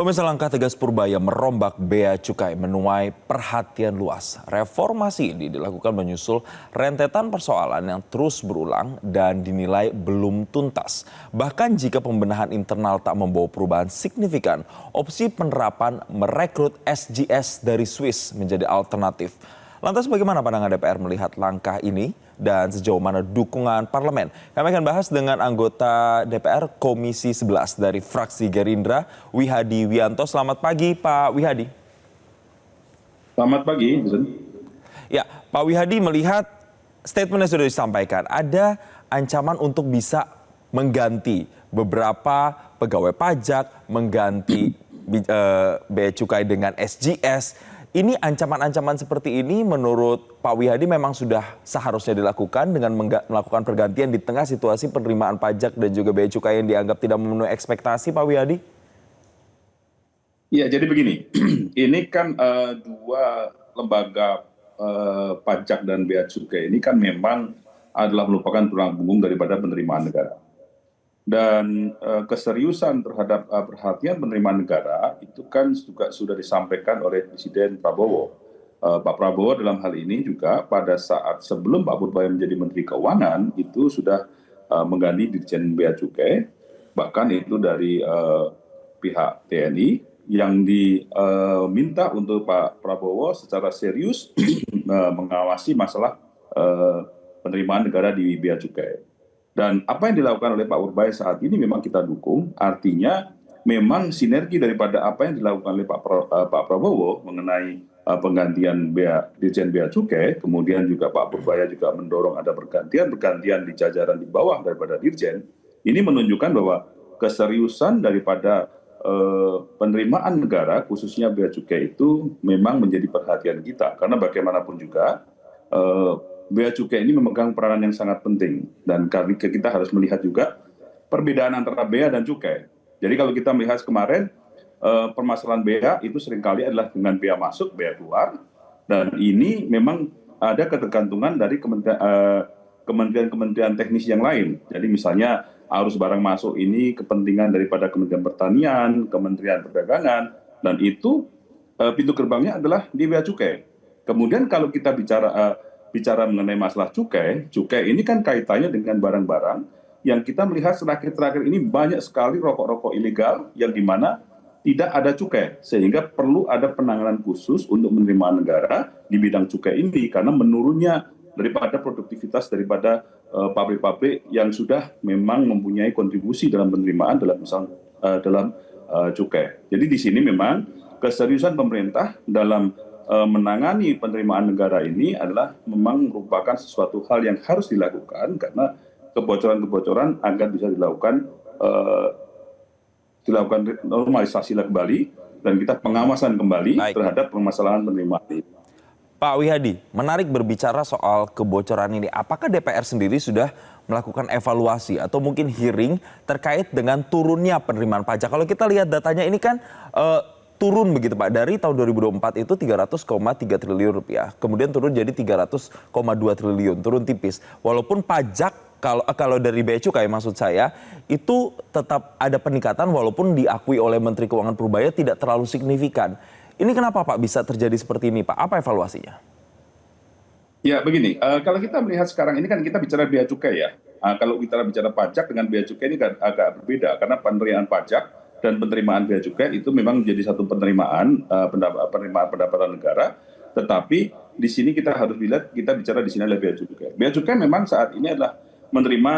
Pemirsa, langkah tegas Purbaya merombak bea cukai menuai perhatian luas. Reformasi ini dilakukan menyusul rentetan persoalan yang terus berulang dan dinilai belum tuntas. Bahkan jika pembenahan internal tak membawa perubahan signifikan, opsi penerapan merekrut SGS dari Swiss menjadi alternatif. Lantas bagaimana pandangan DPR melihat langkah ini dan sejauh mana dukungan parlemen? Kami akan bahas dengan anggota DPR Komisi 11 dari fraksi Gerindra, Wihadi Wianto. Selamat pagi Pak Wihadi. Selamat pagi, Jason. Ya, Pak Wihadi, melihat statement yang sudah disampaikan, ada ancaman untuk bisa mengganti beberapa pegawai pajak, mengganti bea cukai dengan SGS. Ini ancaman-ancaman seperti ini menurut Pak Wihadi memang sudah seharusnya dilakukan dengan melakukan pergantian di tengah situasi penerimaan pajak dan juga bea cukai yang dianggap tidak memenuhi ekspektasi, Pak Wihadi? Ya, jadi begini, ini kan dua lembaga pajak dan bea cukai ini kan memang adalah merupakan tulang punggung daripada penerimaan negara. Dan keseriusan terhadap perhatian penerimaan negara itu kan juga sudah disampaikan oleh Presiden Prabowo. Pak Prabowo dalam hal ini juga pada saat sebelum Pak Purbaya menjadi Menteri Keuangan itu sudah mengganti Dirjen Bea Cukai, bahkan itu dari pihak TNI yang diminta untuk Pak Prabowo secara serius mengawasi masalah penerimaan negara di bea cukai. Dan apa yang dilakukan oleh Pak Purbaya saat ini memang kita dukung, artinya memang sinergi daripada apa yang dilakukan oleh Pak Prabowo mengenai penggantian Dirjen Bea Cukai, kemudian juga Pak Purbaya juga mendorong ada pergantian di jajaran di bawah daripada Dirjen, ini menunjukkan bahwa keseriusan daripada penerimaan negara, khususnya bea cukai itu memang menjadi perhatian kita, karena bagaimanapun juga bea cukai ini memegang peranan yang sangat penting, dan kita harus melihat juga perbedaan antara bea dan cukai. Jadi kalau kita melihat kemarin permasalahan bea itu seringkali adalah dengan bea masuk, bea keluar, dan ini memang ada ketergantungan dari kementerian teknis yang lain. Jadi misalnya arus barang masuk ini kepentingan daripada Kementerian Pertanian, Kementerian Perdagangan, dan itu pintu gerbangnya adalah di bea cukai. Kemudian kalau kita bicara mengenai masalah cukai ini kan kaitannya dengan barang-barang yang kita melihat terakhir-terakhir ini banyak sekali rokok-rokok ilegal yang dimana tidak ada cukai, sehingga perlu ada penanganan khusus untuk penerimaan negara di bidang cukai ini karena menurunnya daripada produktivitas daripada pabrik-pabrik yang sudah memang mempunyai kontribusi dalam penerimaan dalam cukai. Jadi di sini memang keseriusan pemerintah dalam menangani penerimaan negara ini adalah memang merupakan sesuatu hal yang harus dilakukan karena kebocoran-kebocoran agar bisa dilakukan normalisasi kembali dan kita pengawasan kembali terhadap permasalahan penerimaan ini. Pak Wihadi, menarik berbicara soal kebocoran ini. Apakah DPR sendiri sudah melakukan evaluasi atau mungkin hearing terkait dengan turunnya penerimaan pajak? Kalau kita lihat datanya ini kan turun begitu Pak. Dari tahun 2024 itu 300,3 triliun rupiah. Kemudian turun jadi 300,2 triliun, turun tipis. Walaupun pajak kalau dari bea cukai maksud saya itu tetap ada peningkatan walaupun diakui oleh Menteri Keuangan Purbaya tidak terlalu signifikan. Ini kenapa Pak bisa terjadi seperti ini Pak? Apa evaluasinya? Ya begini, kalau kita melihat sekarang ini kan kita bicara bea cukai ya. Kalau kita bicara pajak dengan bea cukai ini agak berbeda karena penerimaan pajak dan penerimaan bea cukai itu memang menjadi satu penerimaan pendapatan negara. Tetapi di sini kita harus lihat, kita bicara di sini adalah bea cukai. Bea cukai memang saat ini adalah menerima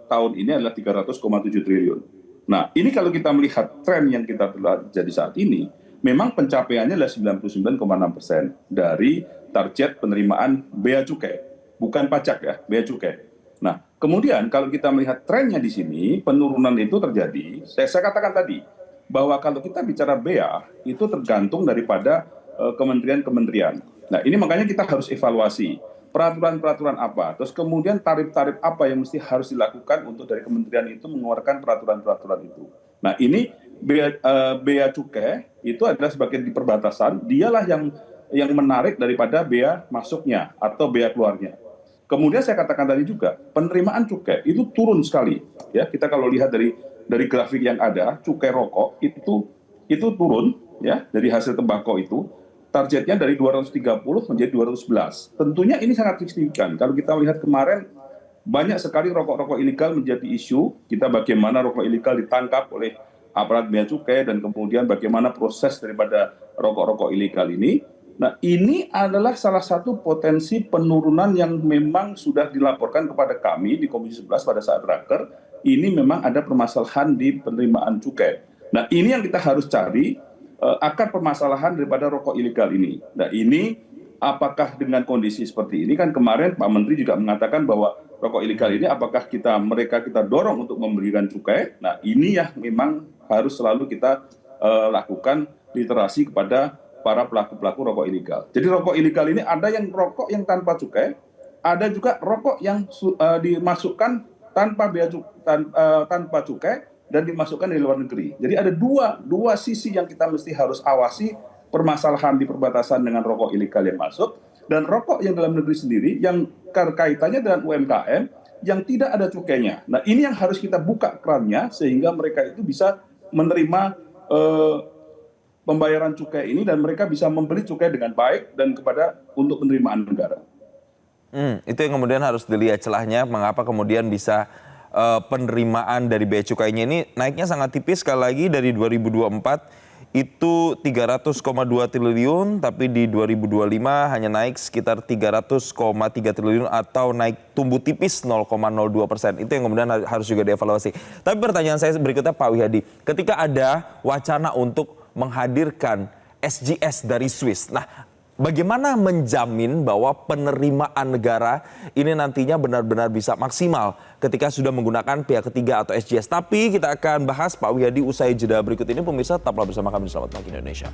tahun ini adalah 300,7 triliun. Nah ini kalau kita melihat tren yang kita terjadi saat ini, memang pencapaiannya adalah 99,6% dari target penerimaan bea cukai, bukan pajak ya, bea cukai. Nah, kemudian kalau kita melihat trennya di sini, penurunan itu terjadi. Saya katakan tadi bahwa kalau kita bicara bea itu tergantung daripada kementerian-kementerian. Nah, ini makanya kita harus evaluasi peraturan-peraturan apa, terus kemudian tarif-tarif apa yang mesti harus dilakukan untuk dari kementerian itu mengeluarkan peraturan-peraturan itu. Nah, ini bea cukai itu adalah sebagai di perbatasan, dialah yang menarik daripada bea masuknya atau bea keluarnya. Kemudian saya katakan tadi juga penerimaan cukai itu turun sekali ya. Kita kalau lihat dari grafik yang ada, cukai rokok itu itu turun ya dari hasil tembakau itu, targetnya dari 230 menjadi 211. Tentunya ini sangat signifikan. Kalau kita lihat kemarin banyak sekali rokok-rokok ilegal menjadi isu. Kita bagaimana rokok ilegal ditangkap oleh aparat bea cukai dan kemudian bagaimana proses daripada rokok-rokok ilegal ini. Nah, ini adalah salah satu potensi penurunan yang memang sudah dilaporkan kepada kami di Komisi 11 pada saat raker. Ini memang ada permasalahan di penerimaan cukai. Nah, ini yang kita harus cari akar permasalahan daripada rokok ilegal ini. Nah, ini apakah dengan kondisi seperti ini kan kemarin Pak Menteri juga mengatakan bahwa rokok ilegal ini apakah mereka kita dorong untuk memberikan cukai. Nah, ini yang memang harus selalu kita lakukan literasi kepada para pelaku-pelaku rokok ilegal. Jadi rokok ilegal ini ada yang rokok yang tanpa cukai, ada juga rokok yang dimasukkan tanpa cukai dan dimasukkan dari luar negeri. Jadi ada dua sisi yang kita mesti harus awasi, permasalahan di perbatasan dengan rokok ilegal yang masuk dan rokok yang dalam negeri sendiri yang kaitannya dengan UMKM yang tidak ada cukainya. Nah, ini yang harus kita buka kerannya sehingga mereka itu bisa menerima pembayaran cukai ini dan mereka bisa membeli cukai dengan baik dan untuk penerimaan negara. Itu yang kemudian harus dilihat celahnya, mengapa kemudian bisa penerimaan dari bea cukainya ini naiknya sangat tipis. Sekali lagi dari 2024 itu 300,2 triliun, tapi di 2025 hanya naik sekitar 300,3 triliun atau naik tumbuh tipis 0,02%. Itu yang kemudian harus juga dievaluasi. Tapi pertanyaan saya berikutnya Pak Wihadi, ketika ada wacana untuk menghadirkan SGS dari Swiss, nah bagaimana menjamin bahwa penerimaan negara ini nantinya benar-benar bisa maksimal ketika sudah menggunakan pihak ketiga atau SGS? Tapi kita akan bahas Pak Wihadi usai jeda berikut ini. Pemirsa, tetaplah bersama kami di Selamat Pagi Indonesia.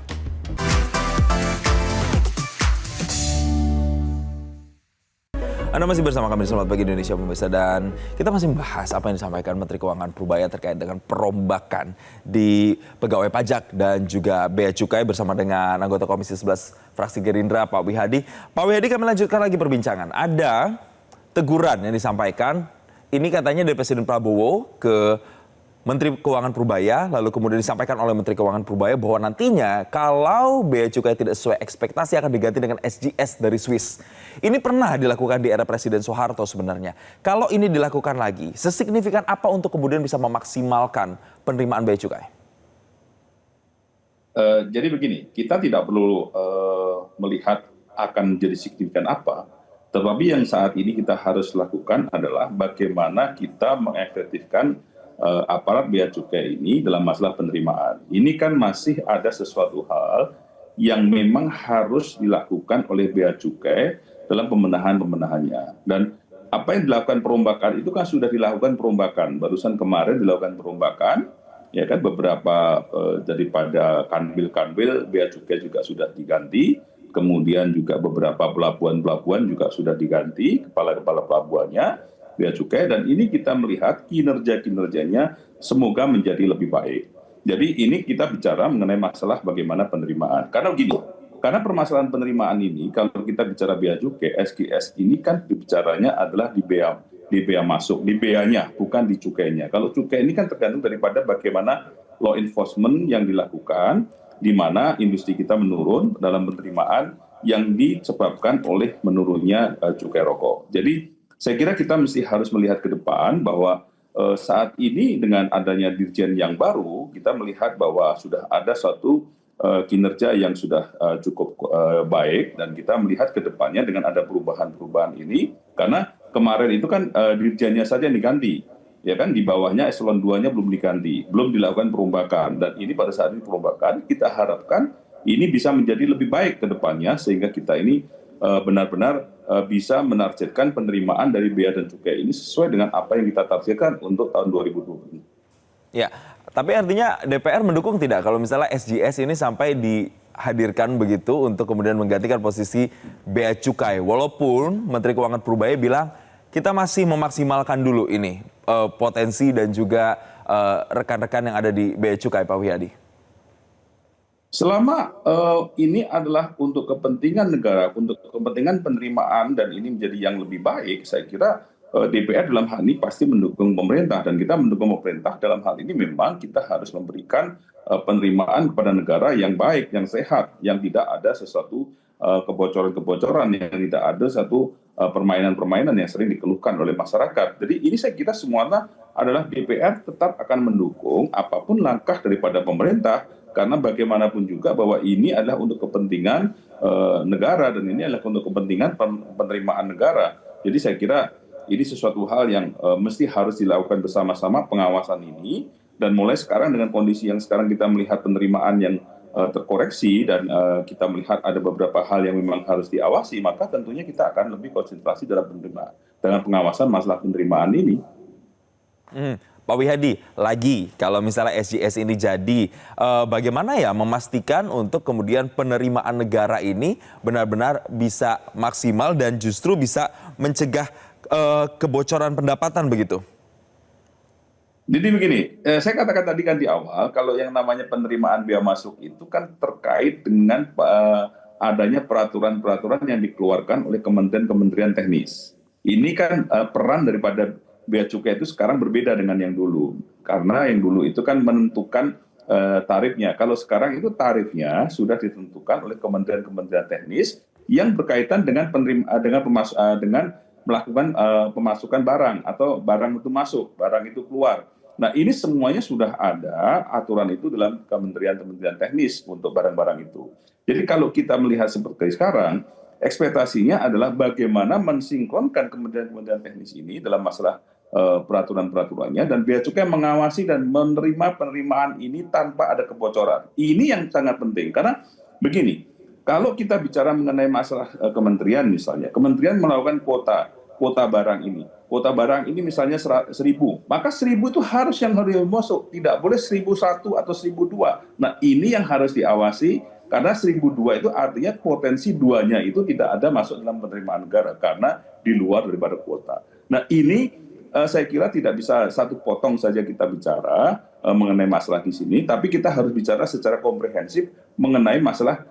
Anda masih bersama kami di Selamat Pagi Indonesia, pemirsa, dan kita masih membahas apa yang disampaikan Menteri Keuangan Purbaya terkait dengan perombakan di pegawai pajak dan juga bea cukai bersama dengan anggota Komisi 11 fraksi Gerindra, Pak Wihadi. Pak Wihadi, kami lanjutkan lagi perbincangan. Ada teguran yang disampaikan, ini katanya dari Presiden Prabowo ke Menteri Keuangan Purbaya, lalu kemudian disampaikan oleh Menteri Keuangan Purbaya bahwa nantinya kalau bea cukai tidak sesuai ekspektasi akan diganti dengan SGS dari Swiss. Ini pernah dilakukan di era Presiden Soeharto sebenarnya. Kalau ini dilakukan lagi, sesignifikan apa untuk kemudian bisa memaksimalkan penerimaan bea cukai? Jadi begini, kita tidak perlu melihat akan menjadi signifikan apa, tetapi yang saat ini kita harus lakukan adalah bagaimana kita mengefektifkan aparat bea cukai ini dalam masalah penerimaan. Ini kan masih ada sesuatu hal yang memang harus dilakukan oleh bea cukai dalam pembenahannya. Dan apa yang dilakukan perombakan itu kan sudah dilakukan perombakan. Barusan kemarin dilakukan perombakan, ya kan, beberapa daripada kanwil bea cukai juga sudah diganti. Kemudian juga beberapa pelabuhan juga sudah diganti kepala-kepala pelabuhannya bea cukai, dan ini kita melihat kinerjanya semoga menjadi lebih baik. Jadi ini kita bicara mengenai masalah bagaimana penerimaan. Karena begini, karena permasalahan penerimaan ini kalau kita bicara bea cukai, SGS ini kan bicaranya adalah di bea masuk, di beanya, bukan di cukainya. Kalau cukai ini kan tergantung daripada bagaimana law enforcement yang dilakukan, di mana industri kita menurun dalam penerimaan yang disebabkan oleh menurunnya cukai rokok. Jadi saya kira kita mesti harus melihat ke depan bahwa saat ini dengan adanya dirjen yang baru, kita melihat bahwa sudah ada suatu kinerja yang sudah cukup baik, dan kita melihat ke depannya dengan ada perubahan-perubahan ini, karena kemarin itu kan dirjennya saja yang diganti, ya kan, di bawahnya eselon 2-nya belum diganti, belum dilakukan perombakan, dan ini pada saat ini perombakan, kita harapkan ini bisa menjadi lebih baik ke depannya, sehingga kita ini benar-benar bisa menargetkan penerimaan dari bea dan cukai ini sesuai dengan apa yang kita targetkan untuk tahun 2020. Ya, tapi artinya DPR mendukung tidak kalau misalnya SGS ini sampai dihadirkan begitu untuk kemudian menggantikan posisi bea cukai? Walaupun Menteri Keuangan Purbaya bilang kita masih memaksimalkan dulu ini potensi dan juga rekan-rekan yang ada di bea cukai, Pak Wihadi. Selama ini adalah untuk kepentingan negara, untuk kepentingan penerimaan dan ini menjadi yang lebih baik, saya kira DPR dalam hal ini pasti mendukung pemerintah, dan kita mendukung pemerintah dalam hal ini memang kita harus memberikan penerimaan kepada negara yang baik, yang sehat, yang tidak ada sesuatu kebocoran-kebocoran, yang tidak ada satu permainan-permainan yang sering dikeluhkan oleh masyarakat. Jadi ini saya kira semuanya adalah DPR tetap akan mendukung apapun langkah daripada pemerintah, karena bagaimanapun juga bahwa ini adalah untuk kepentingan negara, dan ini adalah untuk kepentingan penerimaan negara. Jadi saya kira ini sesuatu hal yang mesti harus dilakukan bersama-sama pengawasan ini, dan mulai sekarang dengan kondisi yang sekarang kita melihat penerimaan yang terkoreksi, dan kita melihat ada beberapa hal yang memang harus diawasi, maka tentunya kita akan lebih konsentrasi dalam penerimaan, dalam pengawasan masalah penerimaan ini. Pak Wihadi, lagi kalau misalnya SJS ini jadi, bagaimana ya memastikan untuk kemudian penerimaan negara ini benar-benar bisa maksimal dan justru bisa mencegah kebocoran pendapatan begitu? Jadi begini, saya katakan tadi kan di awal, kalau yang namanya penerimaan bea masuk itu kan terkait dengan adanya peraturan-peraturan yang dikeluarkan oleh kementerian-kementerian teknis. Ini kan peran daripada bea cukai itu sekarang berbeda dengan yang dulu. Karena yang dulu itu kan menentukan tarifnya. Kalau sekarang itu tarifnya sudah ditentukan oleh kementerian-kementerian teknis yang berkaitan dengan dengan melakukan pemasukan barang, atau barang itu masuk, barang itu keluar. Nah, ini semuanya sudah ada aturan itu dalam kementerian-kementerian teknis untuk barang-barang itu. Jadi kalau kita melihat seperti sekarang, ekspektasinya adalah bagaimana mensinkronkan kementerian-kementerian teknis ini dalam masalah peraturan-peraturannya, dan bea cukai mengawasi dan menerima penerimaan ini tanpa ada kebocoran. Ini yang sangat penting, karena begini, kalau kita bicara mengenai masalah kementerian misalnya, kementerian melakukan kuota barang ini. Kuota barang ini misalnya 1.000, maka 1.000 itu harus yang harus masuk, tidak boleh 1.001 atau 1.002. Nah, ini yang harus diawasi, karena 1.002 itu artinya potensi duanya itu tidak ada masuk dalam penerimaan negara karena di luar daripada kuota. Nah, ini saya kira tidak bisa satu potong saja kita bicara mengenai masalah di sini, tapi kita harus bicara secara komprehensif mengenai masalah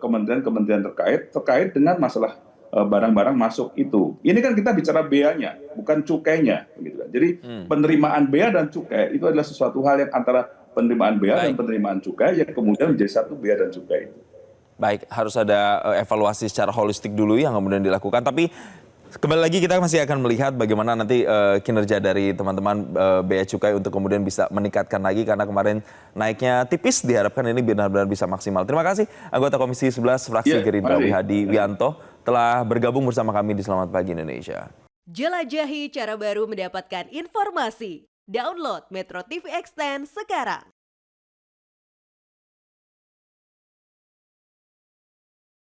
kementerian-kementerian terkait dengan masalah barang-barang masuk itu. Ini kan kita bicara bea-nya, bukan cukainya, begitu kan. Jadi penerimaan bea dan cukai itu adalah sesuatu hal yang antara penerimaan bea dan penerimaan cukai yang kemudian menjadi satu bea dan cukai itu. Baik, harus ada evaluasi secara holistik dulu yang kemudian dilakukan. Tapi kembali lagi kita masih akan melihat bagaimana nanti kinerja dari teman-teman bea cukai untuk kemudian bisa meningkatkan lagi, karena kemarin naiknya tipis, diharapkan ini benar-benar bisa maksimal. Terima kasih anggota Komisi 11 fraksi Gerindra Wihadi Wianto telah bergabung bersama kami di Selamat Pagi Indonesia. Jelajahi cara baru mendapatkan informasi. Download Metro TV Extend sekarang.